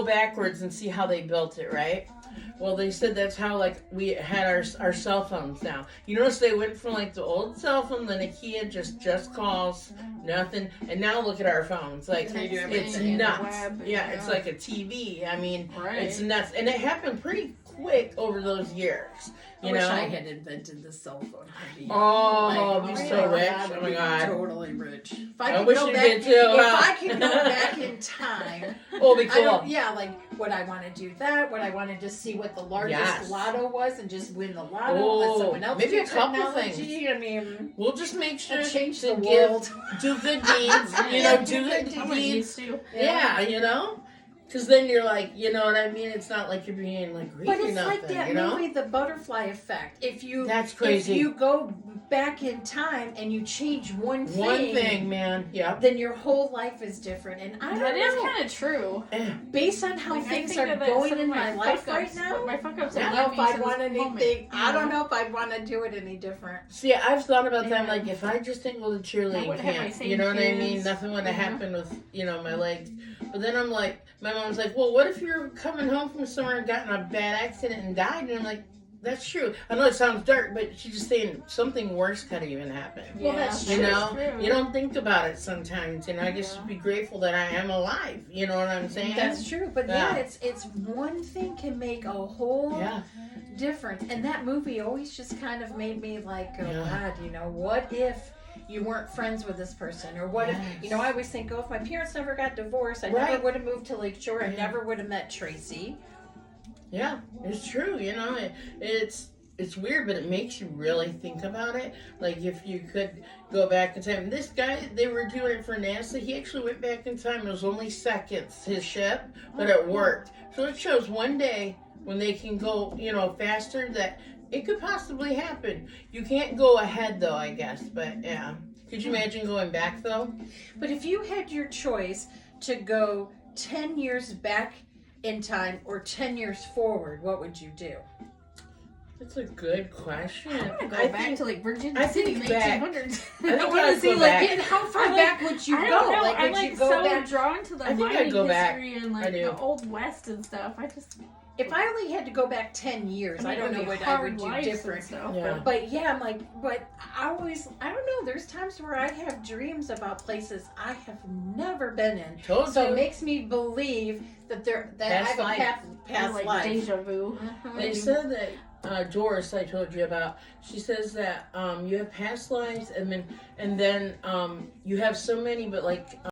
backwards and see how they built it, right? Well, they said that's how, like, we had our cell phones now. You notice they went from, like, the old cell phone, the Nokia, just calls, nothing, and now look at our phones. Like, it's nuts. Yeah, it's like a TV. I mean, it's nuts. And it happened pretty quick over those years. You know? I had invented the cell phone. Oh, you're so rich. Oh my God. Totally rich. If I wish you did too. If I could go back in time. Oh, it'd be cool. Like, would I want to do that? Would I want to just see what the largest lotto was and just win the lotto? Let someone else maybe do a couple technology? things. I mean, we'll just make sure change to the world. do good deeds. You know, do good deeds. Yeah, you know? Because then you're like, you know what I mean? It's not like you're being like greedy. But it's nothing, like that you know? movie, The Butterfly Effect. That's crazy. If you go back in time and you change one thing, man. Yeah. Then your whole life is different. And that is kind of true. Based on how things are going in my life right now, my fuck-ups I don't know if I'd want anything. I don't know if I'd want to do it any different. See, I've thought about that. Like, if I just didn't go to cheerleading camp, you know what I mean? Nothing would have happened with, you know, my legs. But then I'm like, my mom's like, well, what if you're coming home from somewhere and got in a bad accident and died? And I'm like, that's true. I know it sounds dark, but she's just saying something worse could even happen. Well, that's true. You know, you don't think about it sometimes. And I just be grateful that I am alive. You know what I'm saying? That's true. But it's one thing can make a whole difference. And that movie always just kind of made me like, oh God, you know, what if you weren't friends with this person, or what if, you know, I always think, oh, if my parents never got divorced, I never would have moved to Lakeshore, I never would have met Tracy. Yeah, it's true. You know, it's weird, but it makes you really think about it. Like, if you could go back in time. This guy, they were doing it for NASA. He actually went back in time. It was only seconds, his ship, but it worked. So it shows one day when they can go, you know, faster, that it could possibly happen. You can't go ahead, though, I guess. But, yeah. Could you imagine going back, though? But if you had your choice to go 10 years back in time or 10 years forward, what would you do? That's a good question. I go back to, like, Virginia City, 1800s. I want to see, like, how far back would you go? Like, would you go back? Drawn to the mining history and, like, the Old West and stuff. If I only had to go back 10 years, I don't know what I would do different. But yeah, I'm like, but I don't know, there's times where I have dreams about places I have never been in. So it makes me believe that I have a past life. Deja vu. They said that Doris, I told you about, she says that you have past lives and then you have so many, but like